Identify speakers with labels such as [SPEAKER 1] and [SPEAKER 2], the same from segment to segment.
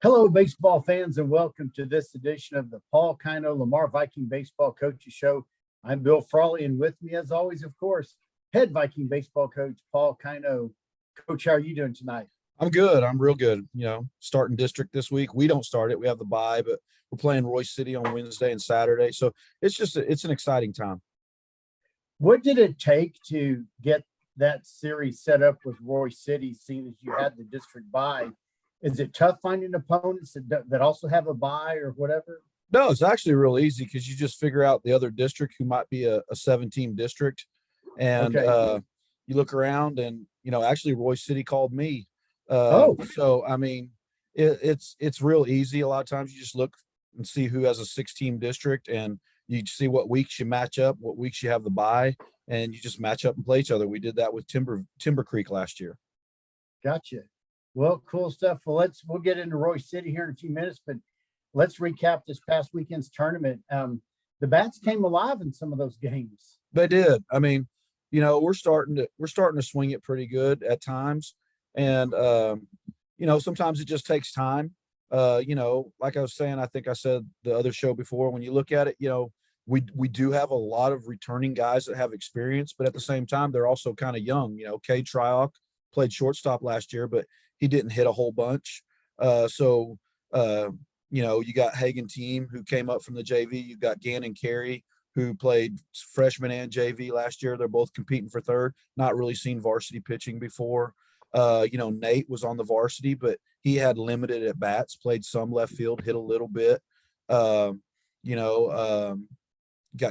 [SPEAKER 1] Hello, baseball fans, and welcome to this edition of the Paul Kino Lamar Viking Baseball Coaches Show. I'm Bill Frawley, and with me, as always, of course, head Viking baseball coach Paul Kino. Coach, how are you doing tonight?
[SPEAKER 2] I'm good. I'm real good. Starting district this week. We don't start it. We have the bye, but we're playing Royce City on Wednesday and Saturday. So it's an exciting time.
[SPEAKER 1] What did it take to get that series set up with Royce City, seeing as you had the district bye? Is it tough finding opponents that also have a bye or whatever?
[SPEAKER 2] No, it's actually real easy because you just figure out the other district who might be a 7-team district. And you look around and, actually Royce City called me. So, I mean, it's real easy. A lot of times you just look and see who has a 6-team district and you see what weeks you match up, what weeks you have the bye, and you just match up and play each other. We did that with Timber Creek last year.
[SPEAKER 1] Gotcha. Well, cool stuff. Well, we'll get into Royce City here in a few minutes, but let's recap this past weekend's tournament. The bats came alive in some of those games.
[SPEAKER 2] They did. I mean, we're starting to swing it pretty good at times. And sometimes it just takes time. Like I was saying, I think I said the other show before, when you look at it, we do have a lot of returning guys that have experience, but at the same time, they're also kind of young. Cade Tryock played shortstop last year, but he didn't hit a whole bunch. You got Hagen Team, who came up from the JV. You got Gannon Carey, who played freshman and JV last year. They're both competing for third. Not really seen varsity pitching before. Nate was on the varsity, but he had limited at bats, played some left field, hit a little bit. Got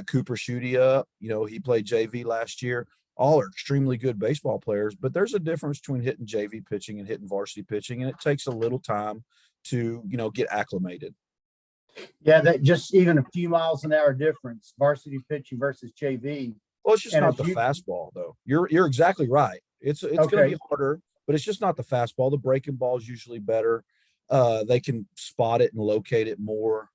[SPEAKER 2] Cooper Schutte up. He played JV last year. All are extremely good baseball players, but there's a difference between hitting JV pitching and hitting varsity pitching, and it takes a little time to, get acclimated.
[SPEAKER 1] Yeah, that just even a few miles an hour difference, varsity pitching versus JV.
[SPEAKER 2] Well, it's just not the fastball, though. You're exactly right. It's going to be harder, but it's just not the fastball. The breaking ball is usually better. They can spot it and locate it more,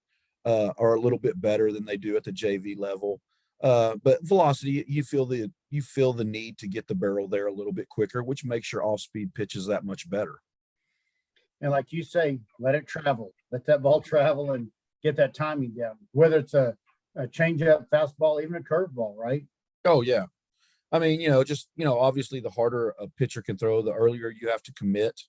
[SPEAKER 2] or a little bit better than they do at the JV level. But velocity, you feel the need to get the barrel there a little bit quicker, which makes your off-speed pitches that much better.
[SPEAKER 1] And like you say, let it travel. Let that ball travel and get that timing down, whether it's a changeup, fastball, even a curveball, right?
[SPEAKER 2] Oh, yeah. I mean, obviously the harder a pitcher can throw, the earlier you have to commit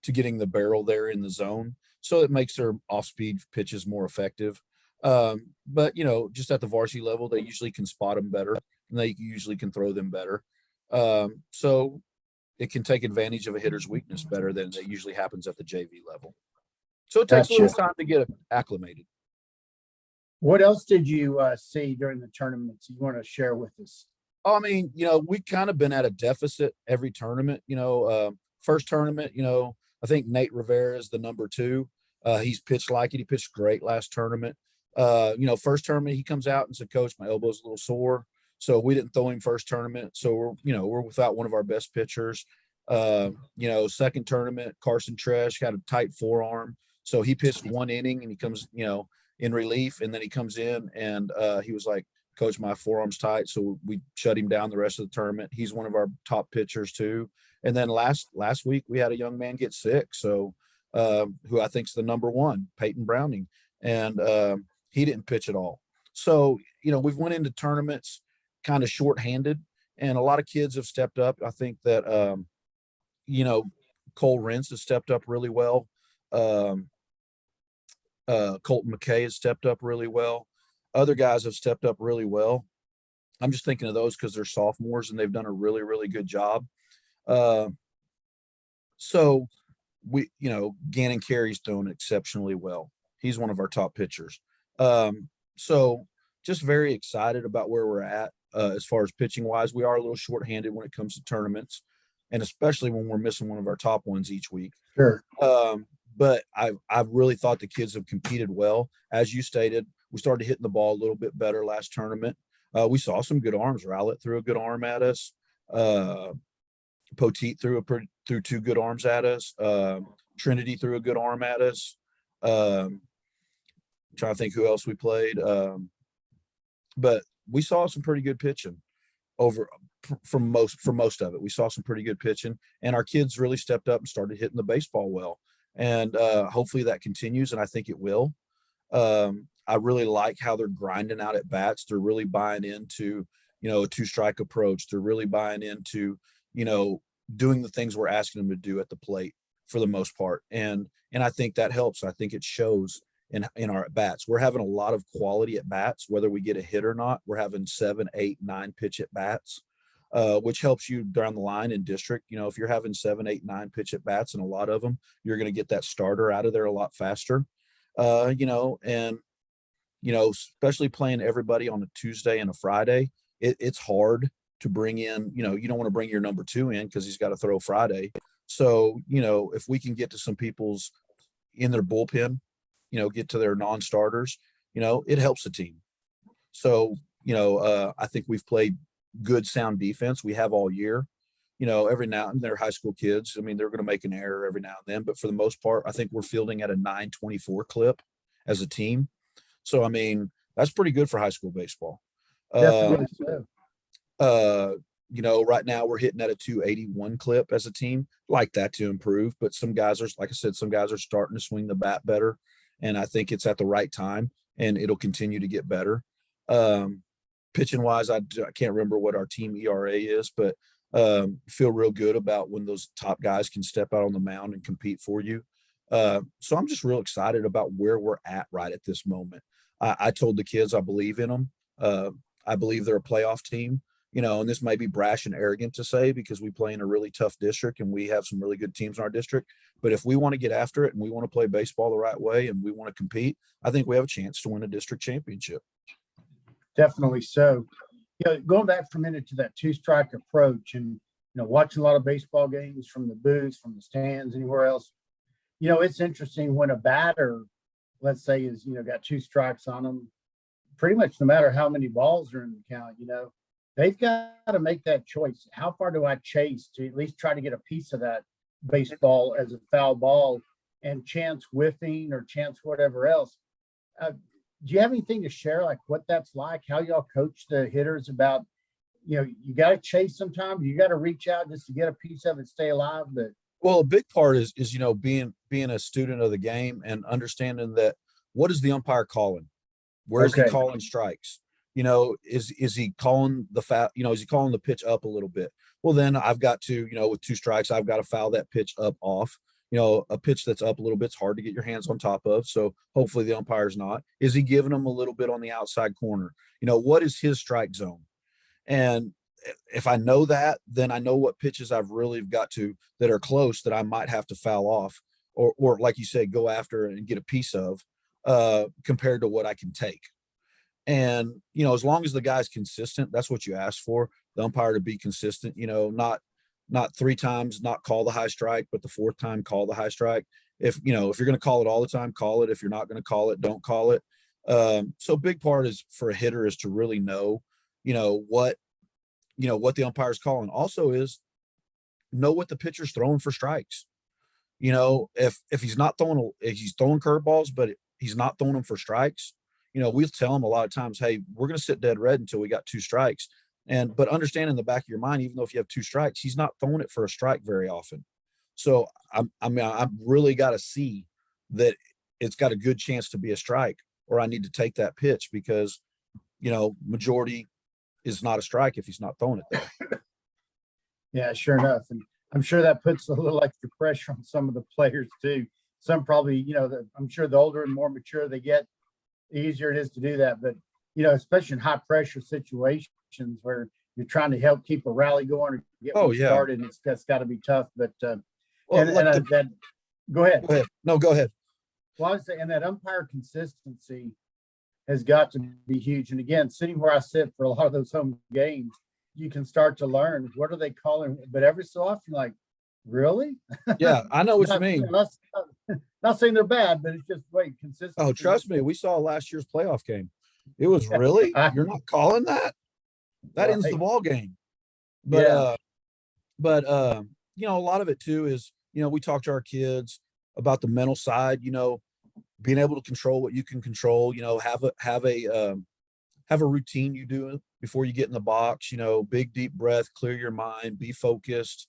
[SPEAKER 2] to getting the barrel there in the zone. So it makes their off-speed pitches more effective. But, just at the varsity level, they usually can spot them better and they usually can throw them better. So it can take advantage of a hitter's weakness better than it usually happens at the JV level. So it takes a little time to get acclimated.
[SPEAKER 1] What else did you see during the tournaments you want to share with us?
[SPEAKER 2] Oh, I mean, we kind of been at a deficit every tournament. First tournament, I think Nate Rivera is the number 2. He's pitched like it. He pitched great last tournament. First tournament, he comes out and said, "Coach, my elbow's a little sore." So we didn't throw him first tournament. So we're without one of our best pitchers. Second tournament, Carson Tresh had a tight forearm. So he pitched 1 inning and he comes, in relief. And then he comes in and he was like, "Coach, my forearm's tight." So we shut him down the rest of the tournament. He's one of our top pitchers too. And then last week we had a young man get sick. So who I think is the number 1, Peyton Browning. And he didn't pitch at all. So, we've went into tournaments kind of shorthanded, and a lot of kids have stepped up. I think that, Cole Rentz has stepped up really well. Colton McKay has stepped up really well. Other guys have stepped up really well. I'm just thinking of those because they're sophomores and they've done a really, really good job. So we, Gannon Carey's thrown exceptionally well. He's one of our top pitchers. So just very excited about where we're at as far as pitching wise. We are a little shorthanded when it comes to tournaments, and especially when we're missing one of our top ones each week.
[SPEAKER 1] Sure.
[SPEAKER 2] But I've really thought the kids have competed well. As you stated, we started hitting the ball a little bit better last tournament. We saw some good arms. Rowlett threw a good arm at us. Poteet threw 2 good arms at us. Trinity threw a good arm at us. Trying to think who else we played. But we saw some pretty good pitching for most of it. We saw some pretty good pitching, and our kids really stepped up and started hitting the baseball well. And hopefully that continues, and I think it will. I really like how they're grinding out at bats. They're really buying into, a two-strike approach. They're really buying into, you know, doing the things we're asking them to do at the plate for the most part. And I think that helps. I think it shows in our at bats. We're having a lot of quality at bats, whether we get a hit or not. We're having 7, 8, 9 pitch at bats, which helps you down the line in district. If you're having 7, 8, 9 pitch at bats and a lot of them, you're going to get that starter out of there a lot faster. And especially playing everybody on a Tuesday and a Friday, it's hard to bring in, you don't want to bring your number 2 in because he's got to throw Friday. So, if we can get to some people's in their bullpen, get to their non-starters, it helps the team. So, I think we've played good, sound defense. We have all year. Every now and then they're high school kids. I mean, they're going to make an error every now and then, but for the most part, I think we're fielding at a 9.24 clip as a team. So, I mean, that's pretty good for high school baseball.
[SPEAKER 1] Definitely so.
[SPEAKER 2] Right now we're hitting at a 281 clip as a team. Like that to improve, but some guys are, like I said, some guys are starting to swing the bat better, and I think it's at the right time, and it'll continue to get better. Pitching wise, I can't remember what our team ERA is, but feel real good about when those top guys can step out on the mound and compete for you. So I'm just real excited about where we're at right at this moment. I told the kids I believe in them. I believe they're a playoff team, and this might be brash and arrogant to say because we play in a really tough district and we have some really good teams in our district. But if we want to get after it and we want to play baseball the right way and we want to compete, I think we have a chance to win a district championship.
[SPEAKER 1] Definitely so. Going back for a minute to that two-strike approach and, watching a lot of baseball games from the booths, from the stands, anywhere else, it's interesting when a batter, let's say, is, got 2 strikes on them, pretty much no matter how many balls are in the count, they've got to make that choice. How far do I chase to at least try to get a piece of that baseball as a foul ball and chance whiffing or chance whatever else? Do you have anything to share, like what that's like, how y'all coach the hitters about, you got to chase sometimes, you got to reach out just to get a piece of it, stay alive? But
[SPEAKER 2] well, a big part is being a student of the game and understanding that what is the umpire calling? Where is he calling strikes? Is he calling the is he calling the pitch up a little bit? Well, then I've got to, with 2 strikes, I've got to foul that pitch up off. A pitch that's up a little bit's hard to get your hands on top of. So hopefully the umpire's not. Is he giving them a little bit on the outside corner? What is his strike zone? And if I know that, then I know what pitches I've really got to that are close that I might have to foul off or like you said, go after and get a piece of compared to what I can take. And, as long as the guy's consistent, that's what you ask for, the umpire to be consistent, not 3 times, not call the high strike, but the 4th time, call the high strike. If you're going to call it all the time, call it. If you're not going to call it, don't call it. So big part is for a hitter is to really know, what the umpire is calling. Also is know what the pitcher's throwing for strikes. If he's not throwing, if he's throwing curveballs, but he's not throwing them for strikes, we'll tell him a lot of times, hey, we're going to sit dead red until we got 2 strikes. But understand in the back of your mind, even though if you have 2 strikes, he's not throwing it for a strike very often. So I've really got to see that it's got a good chance to be a strike, or I need to take that pitch because, majority is not a strike if he's not throwing it there.
[SPEAKER 1] Yeah, sure enough. And I'm sure that puts a little extra pressure on some of the players too. Some probably, I'm sure the older and more mature they get, the easier it is to do that. But, especially in high pressure situations where you're trying to help keep a rally going or get one started, that's got to be tough. But, go ahead.
[SPEAKER 2] Go ahead. No, go ahead.
[SPEAKER 1] Well, I was saying, and that umpire consistency has got to be huge. And again, sitting where I sit for a lot of those home games, you can start to learn what are they calling, but every so often, like, really?
[SPEAKER 2] Yeah, I know what you mean.
[SPEAKER 1] Not saying they're bad, but it's just consistent.
[SPEAKER 2] Oh, trust me, we saw last year's playoff game. It was really you're not calling that? That ends the ball game. But a lot of it too is, we talk to our kids about the mental side, being able to control what you can control, have a routine you do before you get in the box, big deep breath, clear your mind, be focused.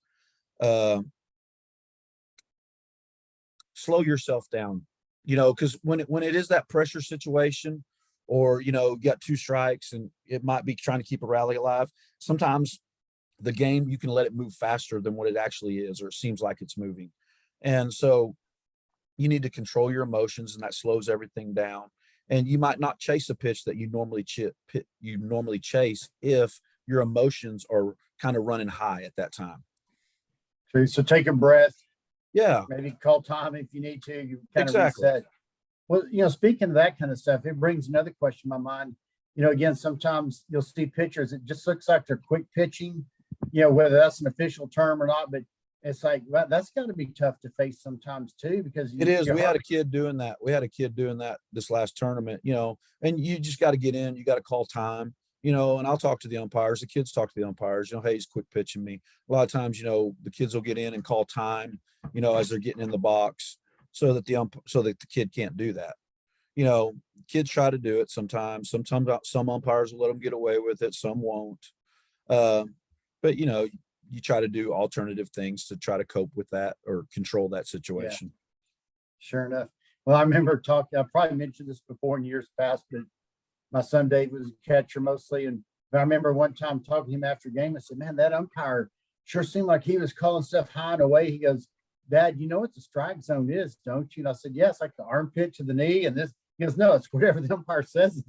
[SPEAKER 2] slow yourself down, because when it is that pressure situation, or, you got two strikes and it might be trying to keep a rally alive. Sometimes the game, you can let it move faster than what it actually is, or it seems like it's moving. And so you need to control your emotions, and that slows everything down. And you might not chase a pitch that you normally chase if your emotions are kind of running high at that time.
[SPEAKER 1] True. So take a breath.
[SPEAKER 2] Yeah,
[SPEAKER 1] Maybe call time if you need to. You kind of
[SPEAKER 2] exactly.
[SPEAKER 1] reset. Well, speaking of that kind of stuff, it brings another question to my mind. Again, sometimes you'll see pitchers, it just looks like they're quick pitching, whether that's an official term or not, but it's like, well, that's got to be tough to face sometimes too, because
[SPEAKER 2] It is. We had a kid doing that. This last tournament, and you just got to get in, you got to call time, and I'll talk to the umpires. The kids talk to the umpires, hey, he's quick pitching me. A lot of times, the kids will get in and call time, as they're getting in the box, so that the kid can't do that. Kids try to do it sometimes. Sometimes some umpires will let them get away with it, some won't. But you try to do alternative things to try to cope with that or control that situation.
[SPEAKER 1] Yeah, sure enough. Well, I remember I probably mentioned this before in years past, but my son Dave was a catcher mostly. And I remember one time talking to him after a game, I said, man, that umpire sure seemed like he was calling stuff high and away. He goes, Dad, you know what the strike zone is, don't you? And I said, yes, like the armpit to the knee. And this, he goes, no, it's whatever the umpire says.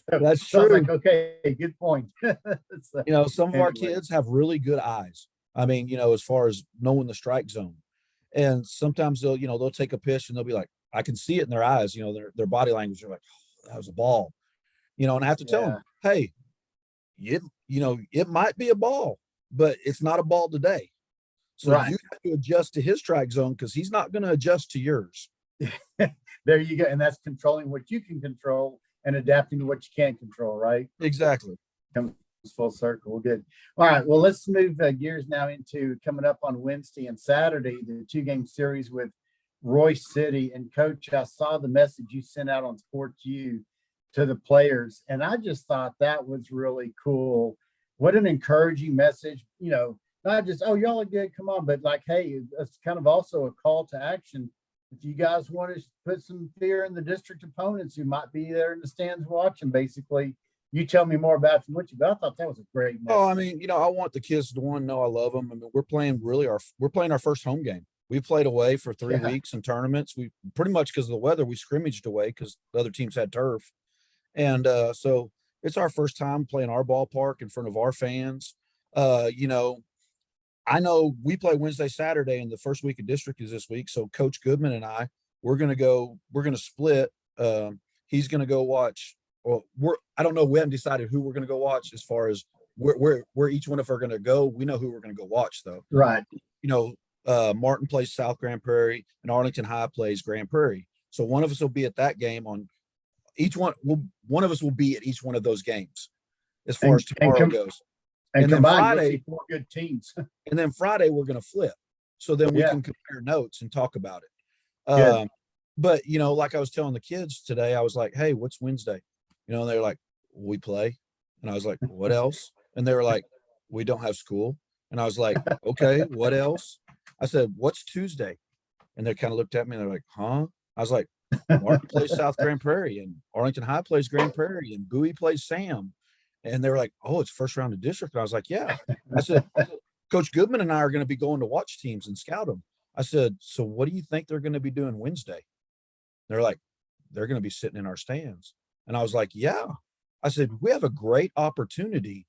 [SPEAKER 2] That's
[SPEAKER 1] so I was
[SPEAKER 2] true.
[SPEAKER 1] like, okay, good point. So,
[SPEAKER 2] some of our kids have really good eyes. I mean, as far as knowing the strike zone. And sometimes they'll take a pitch and they'll be like, I can see it in their eyes, their body language. They're like, oh, that was a ball, and I have to tell them, hey, it might be a ball, but it's not a ball today. So you have to adjust to his strike zone, because he's not going to adjust to yours.
[SPEAKER 1] There you go. And that's controlling what you can control and adapting to what you can't control, right?
[SPEAKER 2] Exactly.
[SPEAKER 1] Comes full circle. Good. All right. Well, let's move gears now into coming up on Wednesday and Saturday, the 2-game series with Royce City. And Coach, I saw the message you sent out on Sports U to the players, and I just thought that was really cool. What an encouraging message, not just, oh, y'all are good, come on, but like, hey, it's kind of also a call to action. If you guys want to put some fear in the district opponents who might be there in the stands watching, basically, you tell me more about what you got. I thought that was a great message.
[SPEAKER 2] Oh, I mean, I want the kids to know I love them. I mean, we're playing our first home game. We've played away for 3 weeks in tournaments. We pretty much, because of the weather, we scrimmaged away because the other teams had turf. And so it's our first time playing our ballpark in front of our fans. I know we play Wednesday, Saturday, and the first week of district is this week. So Coach Goodman and we're going to split. He's going to go watch, or I don't know. We haven't decided who we're going to go watch as far as where each one of us are going to go. We know who we're going to go watch though.
[SPEAKER 1] Right.
[SPEAKER 2] Martin plays South Grand Prairie and Arlington High plays Grand Prairie. So one of us will be at that game one of us will be at each one of those games as far as tomorrow goes.
[SPEAKER 1] And then Friday, 4 good teams.
[SPEAKER 2] And then Friday we're going to flip. So then we can compare notes and talk about it. But like I was telling the kids today, I was like, hey, what's Wednesday? And they're like, we play. And I was like, what else? And they were like, we don't have school. And I was like, okay, what else? I said, what's Tuesday? And they kind of looked at me and they're like, huh? I was like, Martin plays South Grand Prairie, and Arlington High plays Grand Prairie, and Bowie plays Sam. And they were like, oh, it's first round of district. And I was like, yeah. I said, Coach Goodman and I are going to be going to watch teams and scout them. I said, so what do you think they're going to be doing Wednesday? They're like, they're going to be sitting in our stands. And I was like, yeah. I said, we have a great opportunity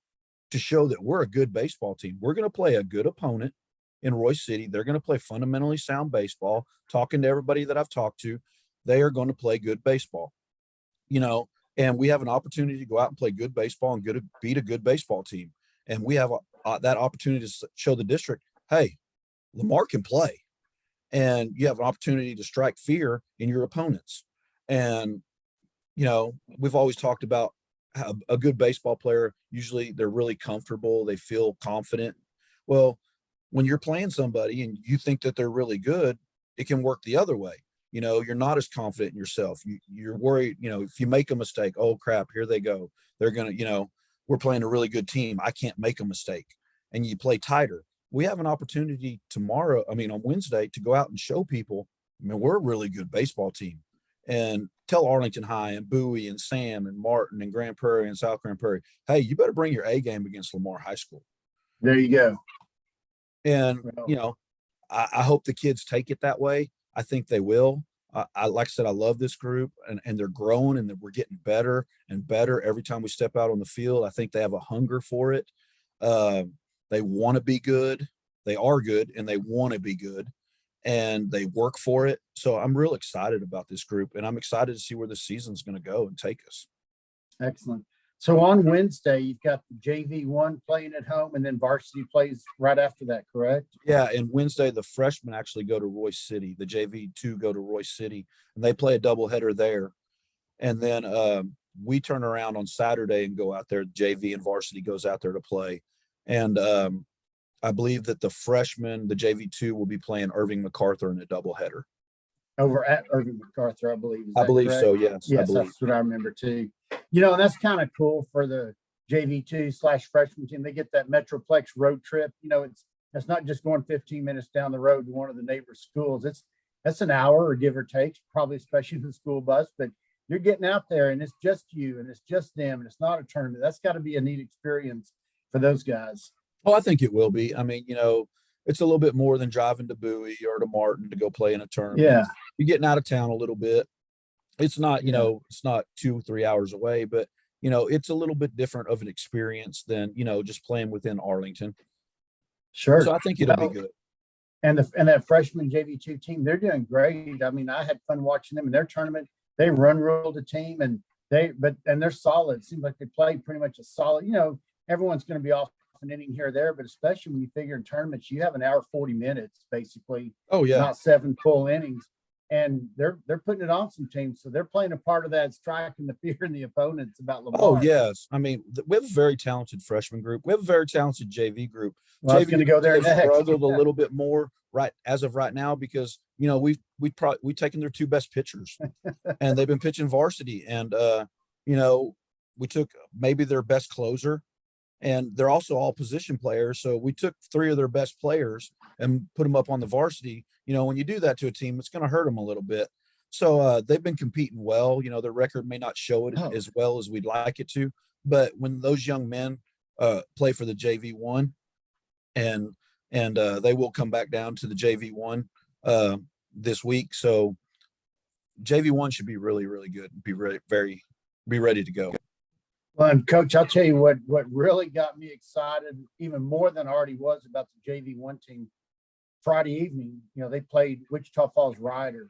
[SPEAKER 2] to show that we're a good baseball team. We're going to play a good opponent in Royce City. They're going to play fundamentally sound baseball. Talking to everybody that I've talked to, they are going to play good baseball, and we have an opportunity to go out and play good baseball and beat a good baseball team. And we have that opportunity to show the district, hey, Lamar can play, and you have an opportunity to strike fear in your opponents. And, we've always talked about how a good baseball player, usually they're really comfortable. They feel confident. Well, when you're playing somebody and you think that they're really good, it can work the other way. You're not as confident in yourself. You're worried, if you make a mistake, oh crap, here they go. They're going to, we're playing a really good team. I can't make a mistake. And you play tighter. we have an opportunity tomorrow, on Wednesday, to go out and show people, we're a really good baseball team, and tell Arlington High and Bowie and Sam and Martin and Grand Prairie and South Grand Prairie, hey, you better bring your A game against Lamar High School.
[SPEAKER 1] There you go.
[SPEAKER 2] And,
[SPEAKER 1] Well,
[SPEAKER 2] I hope the kids take it that way. I think they will. Like I said, I love this group, and they're growing, and we're getting better and better every time we step out on the field. I think they have a hunger for it. They want to be good. They are good, and they want to be good, and they work for it. So I'm real excited about this group, and I'm excited to see where the season's going to go and take us.
[SPEAKER 1] excellent. So on Wednesday, you've got the JV1 playing at home, and then varsity plays right after that, correct?
[SPEAKER 2] Yeah, and Wednesday the freshmen actually go to Royce City. The JV2 go to Royce City, and they play a doubleheader there. And then we turn around on Saturday and go out there. JV and varsity goes out there to play. And I believe that the freshmen, the JV2, will be playing Irving MacArthur in a doubleheader.
[SPEAKER 1] Over at Irving MacArthur, I believe.
[SPEAKER 2] I believe
[SPEAKER 1] correct?
[SPEAKER 2] so, yes.
[SPEAKER 1] Yes, that's what I remember too. And that's kind of cool for the JV2/freshman team. They get that Metroplex road trip. It's not just going 15 minutes down the road to one of the neighbor schools. That's an hour or give or take, probably, especially in the school bus. But you're getting out there, and it's just you, and it's just them, and it's not a tournament. That's got to be a neat experience for those guys.
[SPEAKER 2] Oh, I think it will be. It's a little bit more than driving to Bowie or to Martin to go play in a tournament.
[SPEAKER 1] Yeah.
[SPEAKER 2] You're getting out of town a little bit. It's not,
[SPEAKER 1] Yeah.
[SPEAKER 2] It's not 2-3 hours away, but it's a little bit different of an experience than, just playing within Arlington.
[SPEAKER 1] Sure.
[SPEAKER 2] So I think it'll be good.
[SPEAKER 1] And that freshman JV2 team, they're doing great. I had fun watching them in their tournament. They run rule the team, and they're solid. It seems like they played pretty much a solid. Everyone's going to be off an inning here or there, but especially when you figure in tournaments, you have an hour 40 minutes basically.
[SPEAKER 2] Oh yeah,
[SPEAKER 1] not 7 full innings, and they're putting it on some teams, so they're playing a part of that, striking the fear in the opponents about Lamar.
[SPEAKER 2] Oh yes, we have a very talented freshman group. We have a very talented JV group.
[SPEAKER 1] Well, I was going to go there next.
[SPEAKER 2] Struggled a little bit more as of right now because we've taken their 2 best pitchers, and they've been pitching varsity, and we took maybe their best closer, and they're also all position players. So we took 3 of their best players and put them up on the varsity. When you do that to a team, it's going to hurt them a little bit. So they've been competing well. Their record may not show it as well as we'd like it to, but when those young men play for the JV1, and they will come back down to the JV1 this week. So JV1 should be really, really good and be ready to go.
[SPEAKER 1] Well, and Coach, I'll tell you what really got me excited, even more than I already was, about the JV1 team. Friday evening, they played Wichita Falls Rider,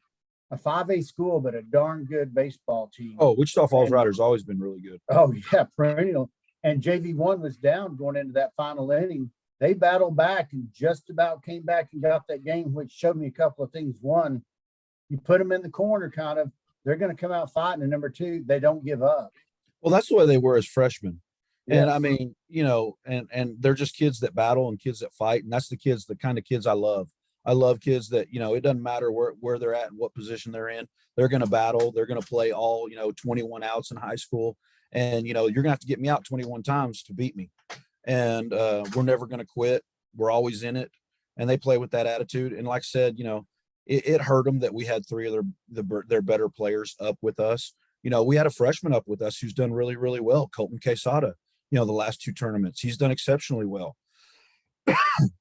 [SPEAKER 1] a 5A school, but a darn good baseball team.
[SPEAKER 2] Oh, Wichita Falls Rider's always been really good.
[SPEAKER 1] Oh, yeah, perennial. And JV1 was down going into that final inning. They battled back and just about came back and got that game, which showed me a couple of things. One, you put them in the corner, kind of, they're going to come out fighting. And number 2, they don't give up.
[SPEAKER 2] Well, that's the way they were as freshmen.
[SPEAKER 1] Yes.
[SPEAKER 2] And and they're just kids that battle and kids that fight. And that's the kind of kids I love. I love kids that, it doesn't matter where they're at and what position they're in. They're going to battle. They're going to play all, 21 outs in high school. And, you're going to have to get me out 21 times to beat me. And we're never going to quit. We're always in it. And they play with that attitude. And like I said, it hurt them that we had 3 of their better players up with us. We had a freshman up with us who's done really, really well, Colton Quesada, the last 2 tournaments. He's done exceptionally well.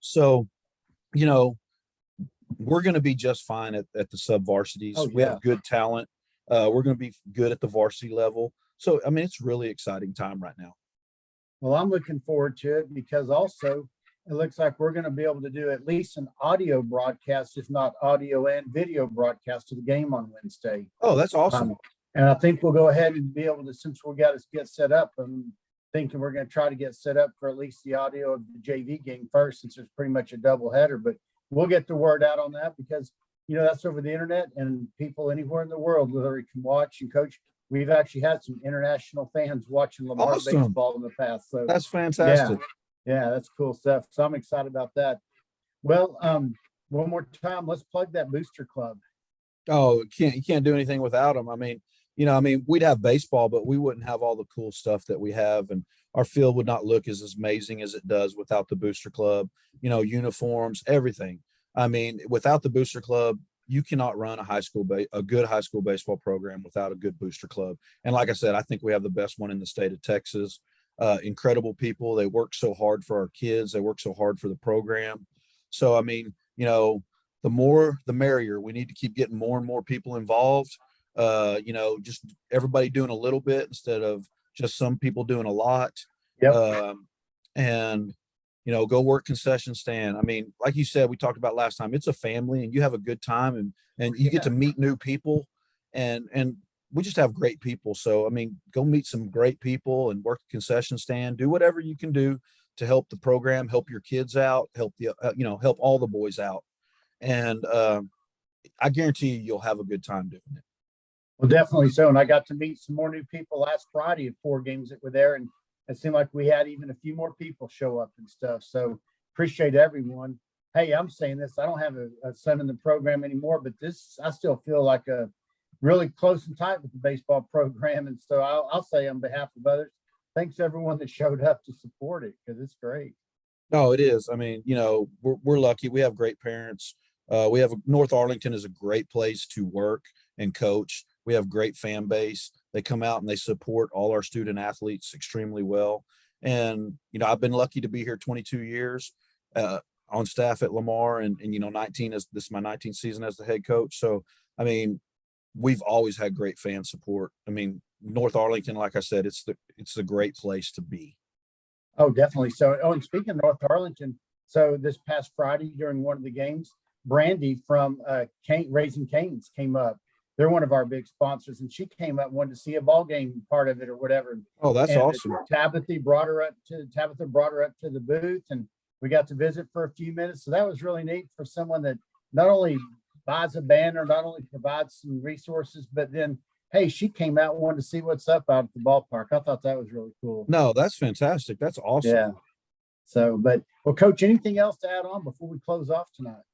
[SPEAKER 2] So, we're going to be just fine at the sub varsities.
[SPEAKER 1] Oh, yeah.
[SPEAKER 2] We have good talent. We're going to be good at the varsity level. So, it's really exciting time right now.
[SPEAKER 1] Well, I'm looking forward to it because also it looks like we're going to be able to do at least an audio broadcast, if not audio and video broadcast of the game on Wednesday.
[SPEAKER 2] Oh, that's awesome.
[SPEAKER 1] And I think we'll go ahead and be able to, since we got to get set up, I'm thinking we're going to try to get set up for at least the audio of the JV game first, since it's pretty much a double header. But we'll get the word out on that because, that's over the internet, and people anywhere in the world literally can watch. And Coach, we've actually had some international fans watching Lamar baseball in the past. So
[SPEAKER 2] that's fantastic.
[SPEAKER 1] Yeah, that's cool stuff. So I'm excited about that. Well, one more time, let's plug that booster club.
[SPEAKER 2] Oh, you can't do anything without them. I mean, we'd have baseball, but we wouldn't have all the cool stuff that we have. And our field would not look as amazing as it does without the booster club, uniforms, everything. I mean, without the booster club, you cannot run a good high school baseball program without a good booster club. And like I said, I think we have the best one in the state of Texas. Incredible people. They work so hard for our kids. They work so hard for the program. So, I mean, the more, the merrier. We need to keep getting more and more people involved. Just everybody doing a little bit instead of just some people doing a lot.
[SPEAKER 1] Yep.
[SPEAKER 2] And go work concession stand. I mean, like you said, we talked about last time, it's a family and you have a good time and you get to meet new people and we just have great people. So, I mean, go meet some great people and work the concession stand, do whatever you can do to help the program, help your kids out, help help all the boys out. And I guarantee you'll have a good time doing it.
[SPEAKER 1] Well, definitely so. And I got to meet some more new people last Friday at 4 games that were there. And it seemed like we had even a few more people show up and stuff. So appreciate everyone. Hey, I'm saying this, I don't have a son in the program anymore, but I still feel like a really close and tight with the baseball program. And so I'll say on behalf of others, thanks everyone that showed up to support it because it's great.
[SPEAKER 2] No, it is. I mean, we're lucky. We have great parents. We have North Arlington is a great place to work and coach. We have great fan base. They come out and they support all our student athletes extremely well. And, I've been lucky to be here 22 years on staff at Lamar and 19 this is my 19th season as the head coach. So, I mean, we've always had great fan support. I mean, North Arlington, like I said, it's a great place to be.
[SPEAKER 1] Oh, definitely. So, and speaking of North Arlington, so this past Friday during one of the games, Brandy from Raising Cane's came up. They're one of our big sponsors, and she came up, wanted to see a ball game part of it or whatever.
[SPEAKER 2] Oh, that's awesome.
[SPEAKER 1] Tabitha brought her up to the booth, and we got to visit for a few minutes. So that was really neat for someone that not only buys a banner, not only provides some resources, but then, hey, she came out and wanted to see what's up out at the ballpark. I thought that was really cool.
[SPEAKER 2] No, that's fantastic. That's awesome.
[SPEAKER 1] Yeah. So, well, Coach, anything else to add on before we close off tonight?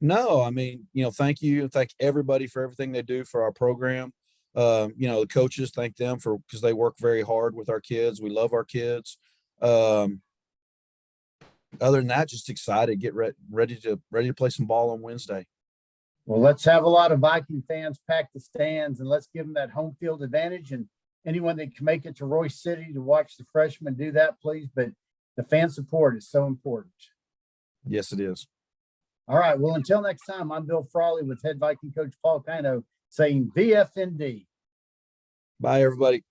[SPEAKER 2] No, I mean, thank you. Thank everybody for everything they do for our program. The coaches, thank them because they work very hard with our kids. We love our kids. Other than that, just excited, get ready to play some ball on Wednesday.
[SPEAKER 1] Well, let's have a lot of Viking fans pack the stands and let's give them that home field advantage. And anyone that can make it to Royce City to watch the freshmen, do that, please. But the fan support is so important.
[SPEAKER 2] Yes, it is.
[SPEAKER 1] All right. Well, until next time, I'm Bill Frawley with head Viking coach Paul Kino saying VFND.
[SPEAKER 2] Bye, everybody.